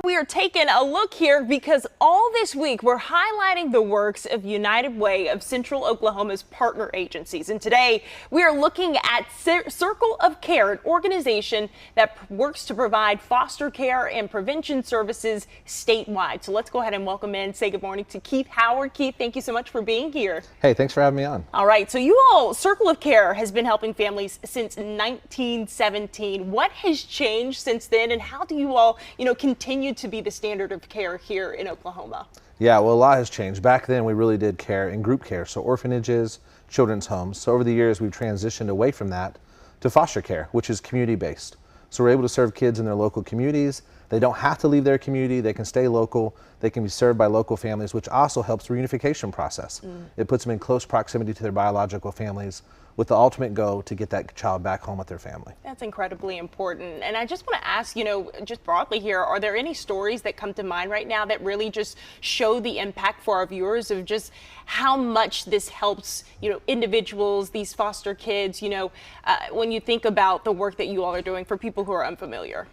We are taking a look here because all this week we're highlighting the works of United Way of Central Oklahoma's partner agencies. And today we are looking at Circle of Care, an organization that works to provide foster care and prevention services statewide. So let's go ahead and welcome in, say good morning to Keith Howard. Keith, thank you so much for being here. Hey, thanks for having me on. All right, so Circle of Care has been helping families since 1917. What has changed since then, and how do you all, continue to be the standard of care here in Oklahoma? Yeah, well, a lot has changed. Back then, we really did care in group care, so orphanages, children's homes. So over the years, we've transitioned away from that to foster care, which is community-based. So we're able to serve kids in their local communities. They don't have to leave their community. They can stay local. They can be served by local families, which also helps the reunification process. It puts them in close proximity to their biological families with the ultimate goal to get that child back home with their family. That's incredibly important. And I just want to ask, just broadly here, are there any stories that come to mind right now that really just show the impact for our viewers of just how much this helps, individuals, these foster kids, when you think about the work that you all are doing for people who are unfamiliar?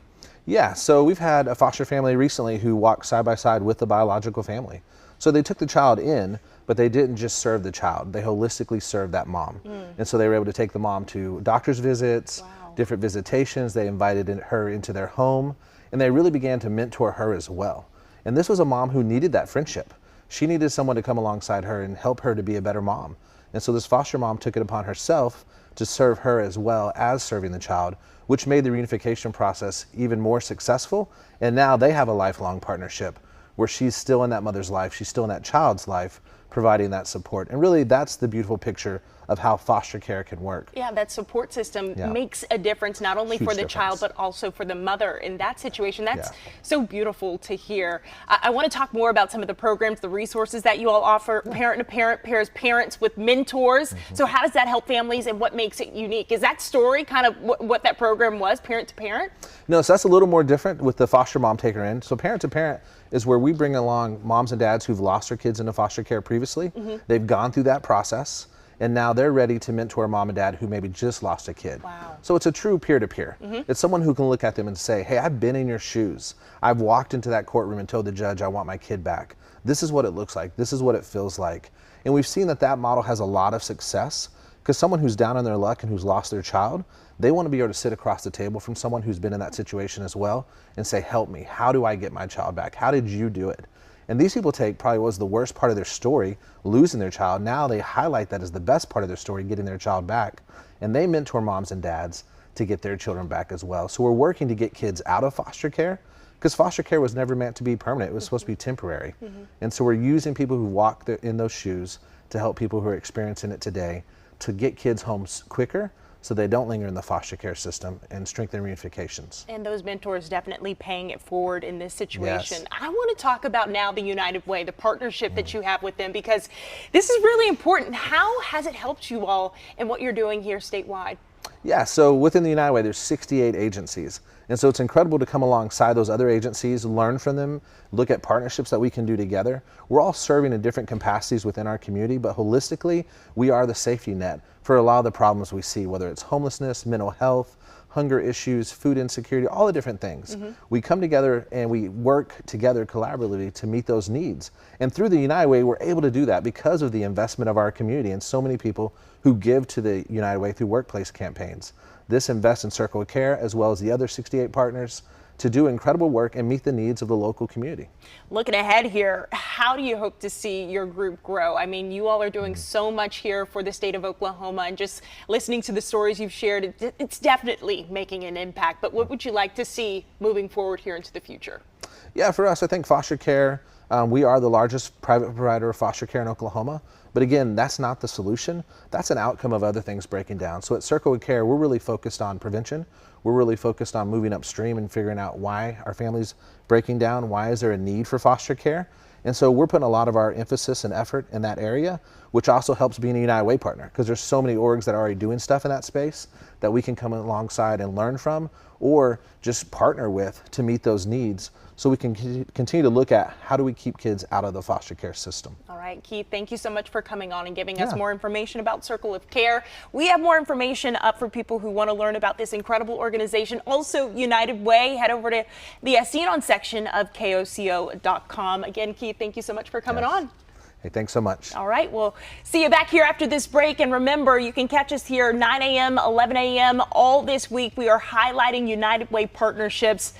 Yeah, so we've had a foster family recently who walked side by side with the biological family. So they took the child in, but they didn't just serve the child. They holistically served that mom. And so they were able to take the mom to doctor's visits, different visitations. They invited her into their home, and they really began to mentor her as well. And this was a mom who needed that friendship. She needed someone to come alongside her and help her to be a better mom. And so this foster mom took it upon herself to serve her as well as serving the child, which made the reunification process even more successful. And now they have a lifelong partnership where she's still in that mother's life, she's still in that child's life, providing that support. And really, that's the beautiful picture of how foster care can work. Yeah, that support system makes a difference, not only for the child, but also for the mother in that situation. That's so beautiful to hear. I want to talk more about some of the programs, the resources that you all offer. Parent to parent pairs parents with mentors. So how does that help families, and what makes it unique? Is that story kind of what that program was, parent to parent? No, so that's a little more different with the foster mom taker in. So parent to parent is where we bring along moms and dads who've lost their kids into foster care previously. They've gone through that process, and now they're ready to mentor mom and dad who maybe just lost a kid. Wow. So it's a true peer-to-peer. It's someone who can look at them and say, hey, I've been in your shoes. I've walked into that courtroom and told the judge I want my kid back. This is what it looks like. This is what it feels like. And we've seen that model has a lot of success, because someone who's down on their luck and who's lost their child, they want to be able to sit across the table from someone who's been in that situation as well and say, help me. How do I get my child back? How did you do it? And these people take probably what was the worst part of their story, losing their child. Now they highlight that as the best part of their story, getting their child back. And they mentor moms and dads to get their children back as well. So we're working to get kids out of foster care, because foster care was never meant to be permanent. It was supposed to be temporary. And so we're using people who walk in those shoes to help people who are experiencing it today to get kids home quicker, so they don't linger in the foster care system, and strengthen reunifications. And those mentors definitely paying it forward in this situation. Yes. I want to talk about now the United Way, the partnership that you have with them, because this is really important. How has it helped you all in what you're doing here statewide? Yeah, so within the United Way, there's 68 agencies. And so it's incredible to come alongside those other agencies, learn from them, look at partnerships that we can do together. We're all serving in different capacities within our community, but holistically, we are the safety net for a lot of the problems we see, whether it's homelessness, mental health, hunger issues, food insecurity, all the different things. We come together and we work together collaboratively to meet those needs. And through the United Way, we're able to do that because of the investment of our community and so many people who give to the United Way through workplace campaigns. This invests in Circle of Care as well as the other 68 partners to do incredible work and meet the needs of the local community. Looking ahead here, how do you hope to see your group grow? I mean, you all are doing so much here for the state of Oklahoma, and just listening to the stories you've shared, it's definitely making an impact. But what would you like to see moving forward here into the future? Yeah, for us, I think foster care, we are the largest private provider of foster care in Oklahoma. But again, that's not the solution. That's an outcome of other things breaking down. So at Circle of Care, we're really focused on prevention. We're really focused on moving upstream and figuring out why our family's breaking down, why is there a need for foster care. And so we're putting a lot of our emphasis and effort in that area, which also helps being a United Way partner, because there's so many orgs that are already doing stuff in that space that we can come alongside and learn from, or just partner with to meet those needs. So we can continue to look at how do we keep kids out of the foster care system. All right, Keith, thank you so much for coming on and giving us more information about Circle of Care. We have more information up for people who want to learn about this incredible organization. Also, United Way, head over to the See It On section of KOCO.com. Again, Keith, thank you so much for coming on. Hey, thanks so much. All right, we'll see you back here after this break. And remember, you can catch us here 9 a.m., 11 a.m. all this week. We are highlighting United Way partnerships.